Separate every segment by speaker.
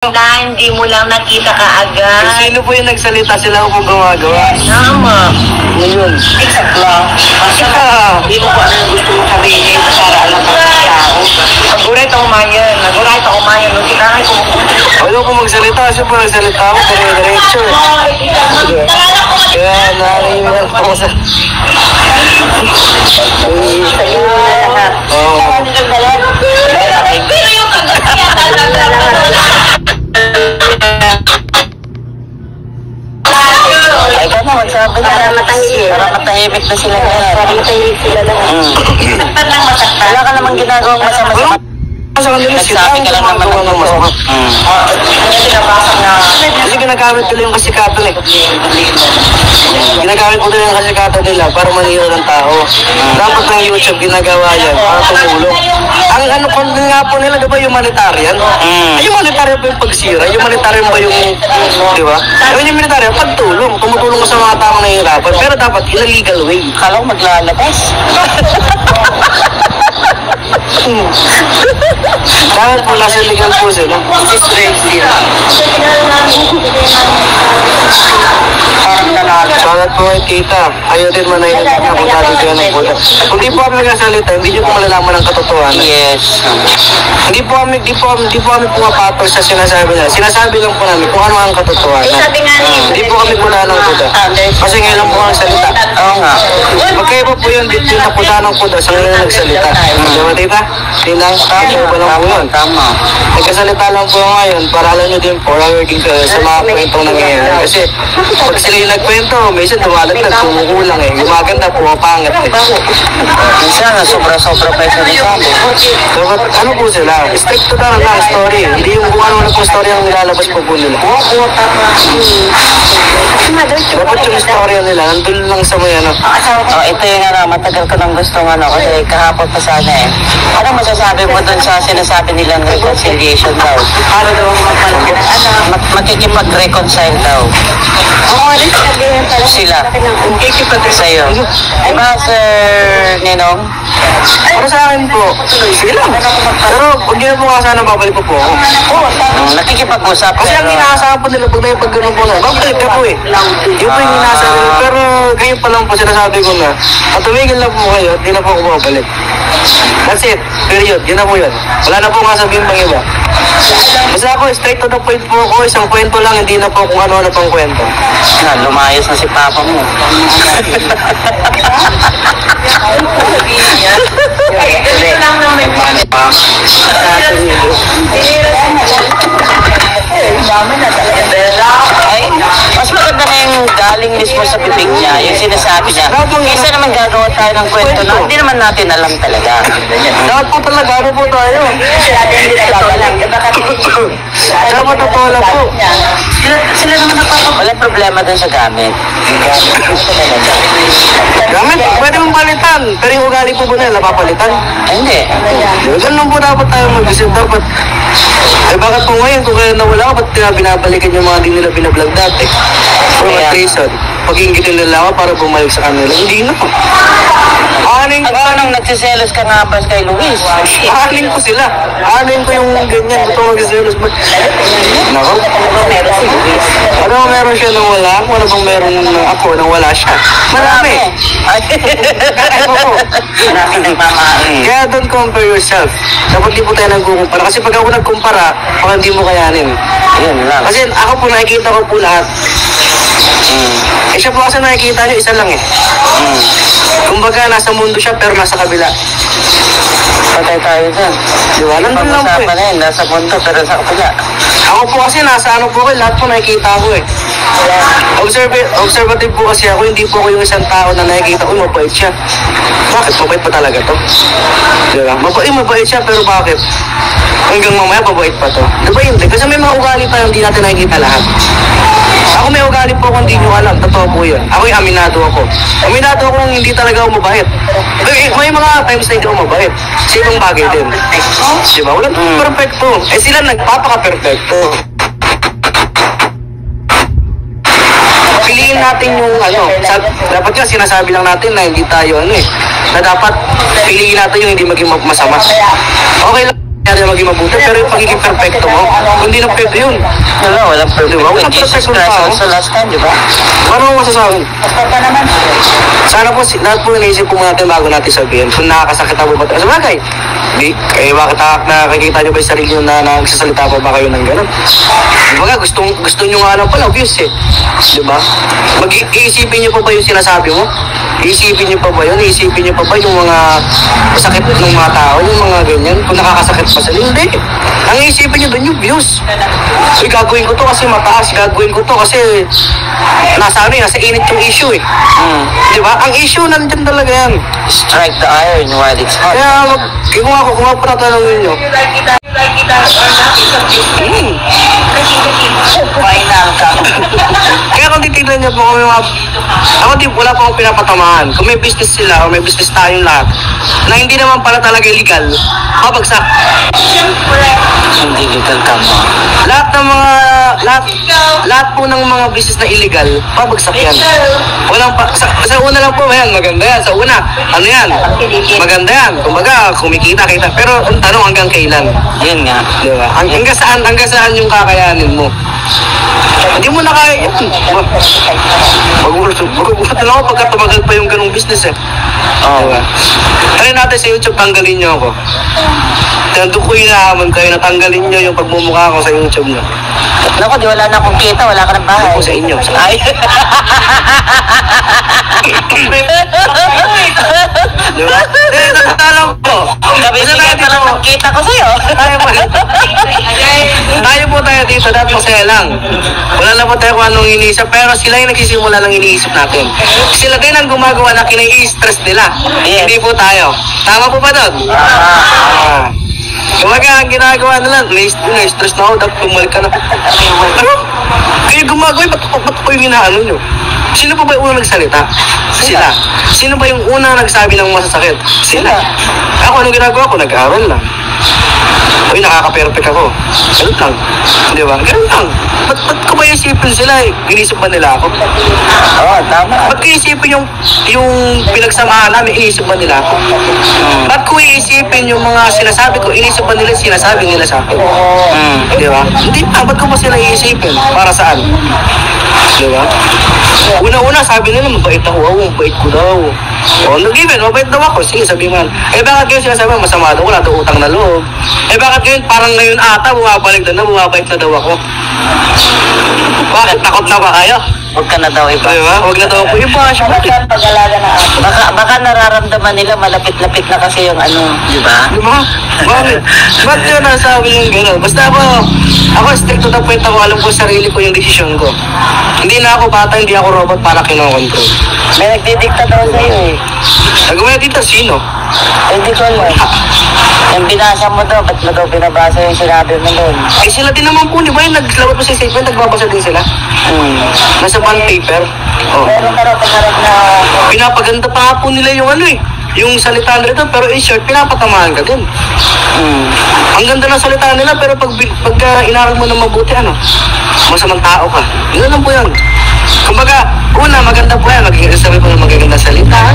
Speaker 1: Hindi mo lang nakita kaagad.
Speaker 2: Sino po yung nagsalita? Sila ko po gumagawa.
Speaker 1: Tama.
Speaker 2: Ngayon.
Speaker 1: Exact lang. Hindi mo po ano yung gusto mo sabihin para alam mo sa tao. Naguray taong mayan. Nung kinakay ko.
Speaker 2: Ayaw ko magsalita. Siya po nagsalita ako. Pero yung diretso. Kaya nariyan ako sa...
Speaker 1: Sa'yo na lahat.
Speaker 2: Oo.
Speaker 1: Pero yung ay ka na, magsabi na para matahimik na sila lahat. Para matahimik sila lahat. Saktan lang masaktan. Wala ka namang ginagawang masama-sama.
Speaker 2: Nagsabi ka lang naman ng masama. Kasi ginagamit ko yung kasikatan eh. Ginagamit ko din yung kasikatan nila para manira ng tao. Dapat ng YouTube ginagawa yan para tumulong. Ang ano po nga po nila, diba humanitarian? Ay, humanitarian ba yung pagsira? Humanitarian ba yung, di ba? Yung humanitarian, pagtulong. Tumutulong ko sa mga taong nahihirapan. Pero dapat in a legal way.
Speaker 1: Kala ko maglalabas.
Speaker 2: Dapat po nasa legal po sila. Bakit po ay kita? Ayaw din manayin na kung dati ko ng buda. Kung di po kami nagsasalita, hindi nyo po malalaman ang katotohanan.
Speaker 1: Yes.
Speaker 2: Hindi po kami pumapatol sa sinasabi nila. Sinasabi lang po namin kung ano ang katotohanan. Hindi po kami pula ng buda. Kasi ngayon lang po ang salita.
Speaker 1: Oo nga.
Speaker 2: Magkaiba po yun, dito yung napula ng buda sa ngayon nagsalita. Diba tita? Tinang tama ba lang po yun?
Speaker 1: Tama.
Speaker 2: Nagkasalita lang po ngayon para alam nyo din po sa mga kwentong nangyayari. Kasi pag sila yung nagkwento, minsan dumalagdag, kumukulang eh. Gumaganda, pumapangit eh.
Speaker 1: Minsan, sobra-sobra pa yung sinasabi.
Speaker 2: Dapat, ano po sila? Stricto na lang ang story. Hindi yung kung ano po story ang nilalabas po nila. Dapat yung story nila, nandun lang sa may ano.
Speaker 1: Oh, ito yung matagal ko nang gustong kasi kahapon pa sana eh. Ano masasabi mo dun sa sinasabi nilang reconciliation daw?
Speaker 2: Ano daw ang
Speaker 1: Makikipag-reconcile daw. Sila. Sa'yo. Diba, Sir Ninong?
Speaker 2: Para sa akin po, sige lang. Pero huwag nyo po nga sana babalik po ako.
Speaker 1: Nakikipag-usap.
Speaker 2: Kasi ang inaasahan po nila pag may pag-ganun po na, babalik ka po eh. Yun po yung inaasahan nila. Pero ngayon pa lang po sinasabi ko na, at tumigil na po kayo, di na po ako babalik. That's it. Period. Yun na po yun. Wala na po nga sabihin pang iba. Basta ako, straight to the point po ako. Isang kwento lang, hindi na po kung ano-ano pang kwento.
Speaker 1: Lumayos na si Papa mo. Ay, mas maganda na yung galing mismo sa bibig niya, yung sinasabi niya. Isa naman gagawa tayo ng kwento na hindi naman natin alam talaga.
Speaker 2: Dapat po talaga, ano po tayo? Dapat na po alam po.
Speaker 1: Sila naman napapagod. Walang problema dun sa gamit.
Speaker 2: Gamit, pwede mong palitan. Pero yung ugali po ba nila, napapalitan?
Speaker 1: Hindi.
Speaker 2: Ganun po dapat tayo mag-isip. Dapat, bakit po ngayon, kung kaya nawala ka, ba't binabalikan yung mga di nila binablog dati? For what reason? Pag-inggitin nila ako para bumalik sa kanila. Hindi na po.
Speaker 1: At nung nagsiselos ka nga ba kay Luis?
Speaker 2: Aning ko sila. Aning ko yung ganyan. Ito mag-selos. Nako. Ano bang meron siya nang wala? Ano bang meron ako nang wala siya? Marami.
Speaker 1: Marami nagmamahal.
Speaker 2: Kaya don't compare yourself. Dapat di po tayo nagkukumpara. Kasi pag ako nagkumpara, baka hindi mo kayanin.
Speaker 1: Yun lang.
Speaker 2: Kasi ako po nakikita ko po lahat. Eh siya po kasi nakikita niyo, isa lang eh. Kumbaga, nasa mundo siya pero nasa kabila.
Speaker 1: Patay tayo dyan.
Speaker 2: Diba? Nandun lang po
Speaker 1: Pag-usapan na yun, nasa mundo pero sa kapila.
Speaker 2: Ako po kasi nasa ano po ko, lahat po nakikita ko eh. Observative po kasi ako, hindi po ako yung isang tao na nakikita ko, mabait siya. Bakit? Mabait pa talaga to? Diba? Mabait siya pero bakit? Hanggang mamaya, mabait pa to. Diba hindi? Kasi may mga ugali tayo, hindi natin nakikita lahat. Ako may ugali po kung hindi nyo alam. Totoo po yun. Ako yung aminado ako. Aminado ako kung hindi talaga ako mabait. May mga times na hindi ako mabait. Sa ibang bagay din. Diba? Walang perfecto. Eh sila nagpapaka-perfecto. Piliin natin yung dapat nga sinasabi lang natin na hindi tayo na dapat piliin natin yung hindi maging masama. Okay lang. natin maging mabuti, pero yung pagiging perfecto mo, hindi na pwede yun.
Speaker 3: Walang perfect.
Speaker 2: Diba? Walang
Speaker 3: Jesus
Speaker 2: perfect
Speaker 3: Christ
Speaker 2: tao.
Speaker 3: also last time, di ba?
Speaker 2: Ano mo masasabi? Sana po, lahat po naisip po natin bago natin sabihin kung nakakasakit ako ba. Sa bagay, kayo bakit nakikita nyo ba yung sarili nyo na nagsasalita pa ba kayo ng gano'n? Diba gusto nyo nga lang pala, obvious eh. Diba? Iisipin nyo pa ba yung sinasabi mo? Iisipin nyo pa ba yun? Iisipin nyo pa ba yung mga sakit ng mga tao, yung mga ganyan? Kung nakakasakit pa sila, hindi. Ang iisipin nyo doon yung views. So, gagawin ko to kasi mataas, gagawin ko to kasi nasa init yung issue eh. Diba? Ang issue nandyan talaga yan.
Speaker 3: Strike the iron while it's hot.
Speaker 2: Kaya kung ako patatanungin nyo,
Speaker 3: Final ka.
Speaker 2: kaya kung titignan niyo po kung wala pa akong pinapatamaan. Kung may business sila o may business tayong lahat, na hindi naman pala talaga illegal, babagsak.
Speaker 3: Hindi legal ka mo.
Speaker 2: Lahat po ng mga business na illegal, babagsak yan. Walang sa una lang po, yan, maganda yan. Sa una, ano yan? Maganda yan. Kumbaga, kumikita. Pero ang tanong hanggang kailan?
Speaker 3: Yun nga.
Speaker 2: Diba? Hanggang saan yung kakayanin mo? Hindi mo na kaya yan. Magugulat lang ako pagka tumagal pa yung ganung business eh. Diba? Try natin sa YouTube, tanggalin nyo ako. Doon ko hinahamon kayo na tanggalin nyo yung pagmumukha ko sa YouTube nyo.
Speaker 3: Naku, di wala na akong kita, wala ka ng bahay.
Speaker 2: Ako sa inyo.
Speaker 3: Ay.
Speaker 2: Diba? Natatalang po.
Speaker 3: Kabibigyan pa lang ng kita ko sa'yo.
Speaker 2: Tayo po dito, dapat masaya lang. Wala na po tayo kung anong iniisip, pero sila yung nagsisimula ng iniisip natin. Sila din ang gumagawa na kinai-stress nila.
Speaker 3: Yes.
Speaker 2: Hindi po tayo. Tama po ba doon? Kumbaga, ang ginagawa nila, na-stress na ako, dapat bumalik ka na. Ano? Kayo gumagawa, ba't po yung hinaano nyo? Sino pa ba yung unang nagsalita? Sila. Sino ba yung unang nagsabi ng masasakit? Sila. Ako, anong ginagawa ko? Nag-aaral lang. Uy, nakaka-perfect ako. Ganun lang. Di ba? Ganun lang. Ba't ko ba isipin sila eh? Inisip ba nila ako?
Speaker 3: Oo, tama.
Speaker 2: Ba't ko isipin yung pinagsamahan namin, inisip ba nila ako? Ba't ko iisipin yung mga sinasabi ko, inisip ba nila sinasabi nila sa akin? Di ba? Hindi pa, ba't ko ba sila iisipin? Para saan? Di ba? Una-una, sabi nila, mabait ako. Mabait ko daw. O, nag-given, mabait daw ako. Sige, sabi man. Eh, bakit ngayon sinasabi, masama daw, wala daw utang na loob. Eh, bakit ngayon, parang ngayon ata, bumabalik na, bumabait na daw ako. Bakit? Takot na ba kayo?
Speaker 3: Huwag ka na daw iba.
Speaker 2: Di ba? Huwag na daw ako iba.
Speaker 3: Baka nararamdaman nila malapit-lapit na kasi yung ano, di ba?
Speaker 2: Di ba? Bakit? Bakit yun nasabi yung gano'n? Basta ako strict to the point ako, alam ko sarili ko yung desisyon ko. Hindi na ako bata, hindi ako robot para kinokontrol.
Speaker 3: May nagdidikta daw sa'yo eh.
Speaker 2: Nagumaya dito, sino?
Speaker 3: Hindi ko alam. Yung binasa mo daw, ba't mo daw binabasa yung sinabi mo doon?
Speaker 2: Eh sila din naman po, di ba yung naglawat mo sa statement, nagbabasa din sila? Nasa bond paper. Oh.
Speaker 3: Meron ka raw pangarap na...
Speaker 2: Pinapaganda pa nga po nila yung ano eh. Yung salita nila, pero in short, pinapatamaan ka din. Ang ganda ng salita nila, pero pag inaral mo na mabuti, ano, masamang tao ka. Yun lang po yan. Kumbaga, una, maganda po yan. Sabi ko na magaganda salita.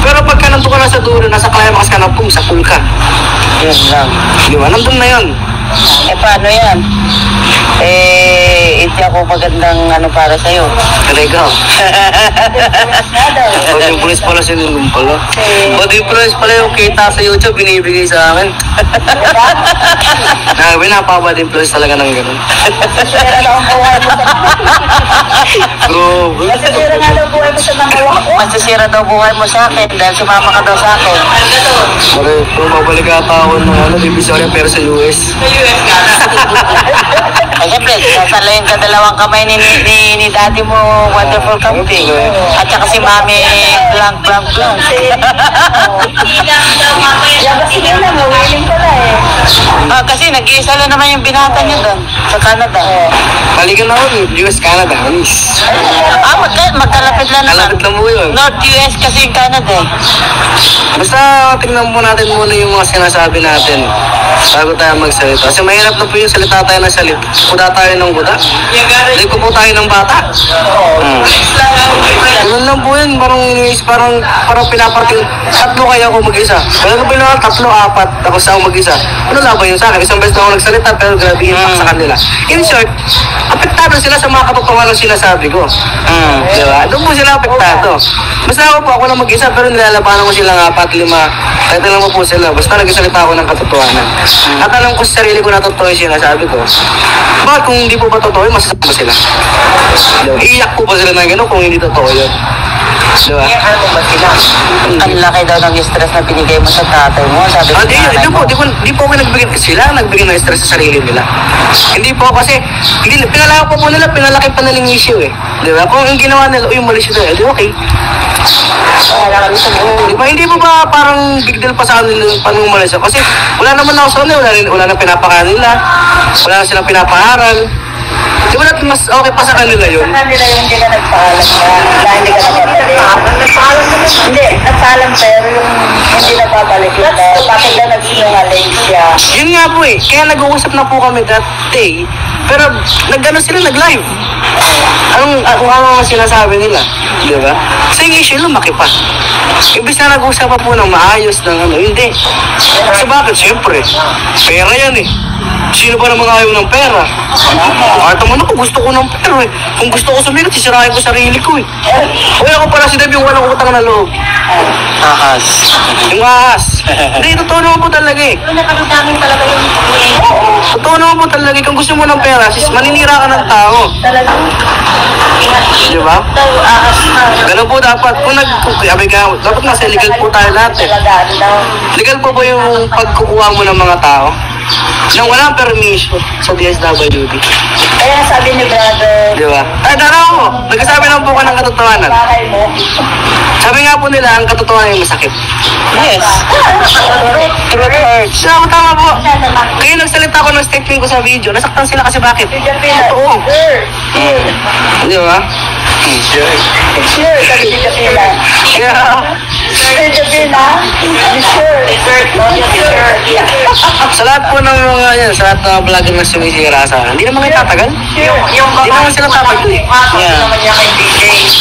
Speaker 2: Pero pagka nandun ka na sa dulo, nasa climax ka na, sa pool ka.
Speaker 3: Yun lang.
Speaker 2: Di ba? Nandun na yun.
Speaker 3: Eh, paano yan? Eh, hindi ako magandang ano para sa'yo.
Speaker 2: Talaga. Bad influence pala si Nulong pala. Bad influence pala yung kita sa YouTube, binibigay sa akin. Napabad influence talaga ng ganun.
Speaker 3: Masasira na ang buhay mo sa
Speaker 2: Bro,
Speaker 3: Masasira nga daw buhay mo sa mga Masasira daw buhay mo sa akin dahil sumama ka daw sa akin.
Speaker 2: pare, kung mabalik atawan ng ano, divisoria pero sa US.
Speaker 3: Ay, siyempre, sasalayin ka dalawang kamay ni daddy mo, wonderful camping. At saka si mami, blank. Kasi nag-iisa lang naman yung binata niya doon, sa Canada.
Speaker 2: Balikan na ako, US, Canada, anis.
Speaker 3: Magkalapit lang naman.
Speaker 2: Kalapit lang mo yun.
Speaker 3: North US kasi yung Canada eh.
Speaker 2: Basta tingnan mo natin muna yung mga sinasabi natin bago tayo magsalita. Kasi mahirap na po yung salita tayo ng salita. Kuda tayo ng ng buta. Hindi ko po tayo ng bata. Ganun lang po yun, parang pinaparting, tatlo kaya ako mag-isa. Kaya ko pinaka tatlo, apat, tapos ako mag-isa. Ano laban yun sa akin? Isang beses na ako nagsalita, pero grabe impact sa kanila. In short, apektado sila sa mga katotohanan ng sinasabi ko. Diba? Doon po sila apektado. Basta ako lang mag-isa, pero nilalabanan ko silang apat, lima. Kahit alam mo po sila, basta nagsalita ako ng katotohanan. At alam ko sa sarili ko na totoo yung sinasabi ko. Bakit kung hindi po ba totoo yun, masasama sila? Diba? Iiyak po ba sila ng gano'n kung hindi totoo yun? Diba?
Speaker 3: Ano ba sila? Ang laki daw ng stress na binigay mo sa tatay mo. Sabi ko,
Speaker 2: di po ako nagbigay. Sila nagbigay ng stress sa sarili nila. Hindi po kasi, pinalaki po nila, pinalaki pa nilang issue eh. Diba? Kung yung ginawa nila, mali siya di okay. Diba? Hindi po ba parang big deal pa sa kanila yung panumalis ako? Kasi wala naman ako sa kanila, wala nang pinapakain nila, wala na silang pinapaharal. Di ba natin mas okay pa sa kanila yun?
Speaker 3: Sa kanila yung hindi ka nagpaalam na hindi ka nagpapalik. Nagpaalam naman? Hindi, nagpaalam pero yung hindi nagpapalik. Bakit na nagsinungaling siya?
Speaker 2: Yun nga po eh. Kaya nag-uusap na po kami that day. Pero nag-ano sila, nag-live. Kung ano ang sinasabi nila. Di ba? Sa yung issue, lumaki pa. Ibig na nag-uusap pa po ng maayos ng ano. Hindi. Kasi bakit? Siyempre. Pera yan eh. Sino ba namang ayaw ng pera? Kahit naman ako, gusto ko ng pera eh. Kung gusto ko sumigat, sisirahin ko sarili ko eh. Uy, ako pala si Dave yung walang utang na loob.
Speaker 3: Ahas.
Speaker 2: Yung ahas. Hindi, totoo naman po talaga eh.
Speaker 3: Nakakadaming talaga yung
Speaker 2: Totoo naman po talaga eh. Kung gusto mo ng pera, maninira ka ng tao.
Speaker 3: talagang
Speaker 2: Di ba?
Speaker 3: ahas na.
Speaker 2: Ganun po dapat. Dapat nasa legal po tayo lahat eh.
Speaker 3: Talagaan daw.
Speaker 2: Legal po ba yung pagkukuha mo ng mga tao? Nang walang permission sa DSWD.
Speaker 3: Kaya sabi ni brother,
Speaker 2: Di ba? Ay, daraw ko. Nagsasabi lang po ka ng katotohanan.
Speaker 3: bahay mo.
Speaker 2: Sabi nga po nila, ang katotohanan yung masakit.
Speaker 3: Yes. Truth hurts.
Speaker 2: Tama po. Kaya nagsalita ko ng statement ko sa video, nasaktan sila kasi bakit? Totoo. Di ba?
Speaker 3: Sure, sabi ni Japila.
Speaker 2: Kaya,
Speaker 3: Sir Japila, sure.
Speaker 2: sa lahat po ng mga yan, sa lahat ng mga vlogger na sumisira sa akin, hindi naman kayo tatagal.
Speaker 3: Yung
Speaker 2: Hindi naman sila tatagal eh.
Speaker 3: naman niya kay DJ.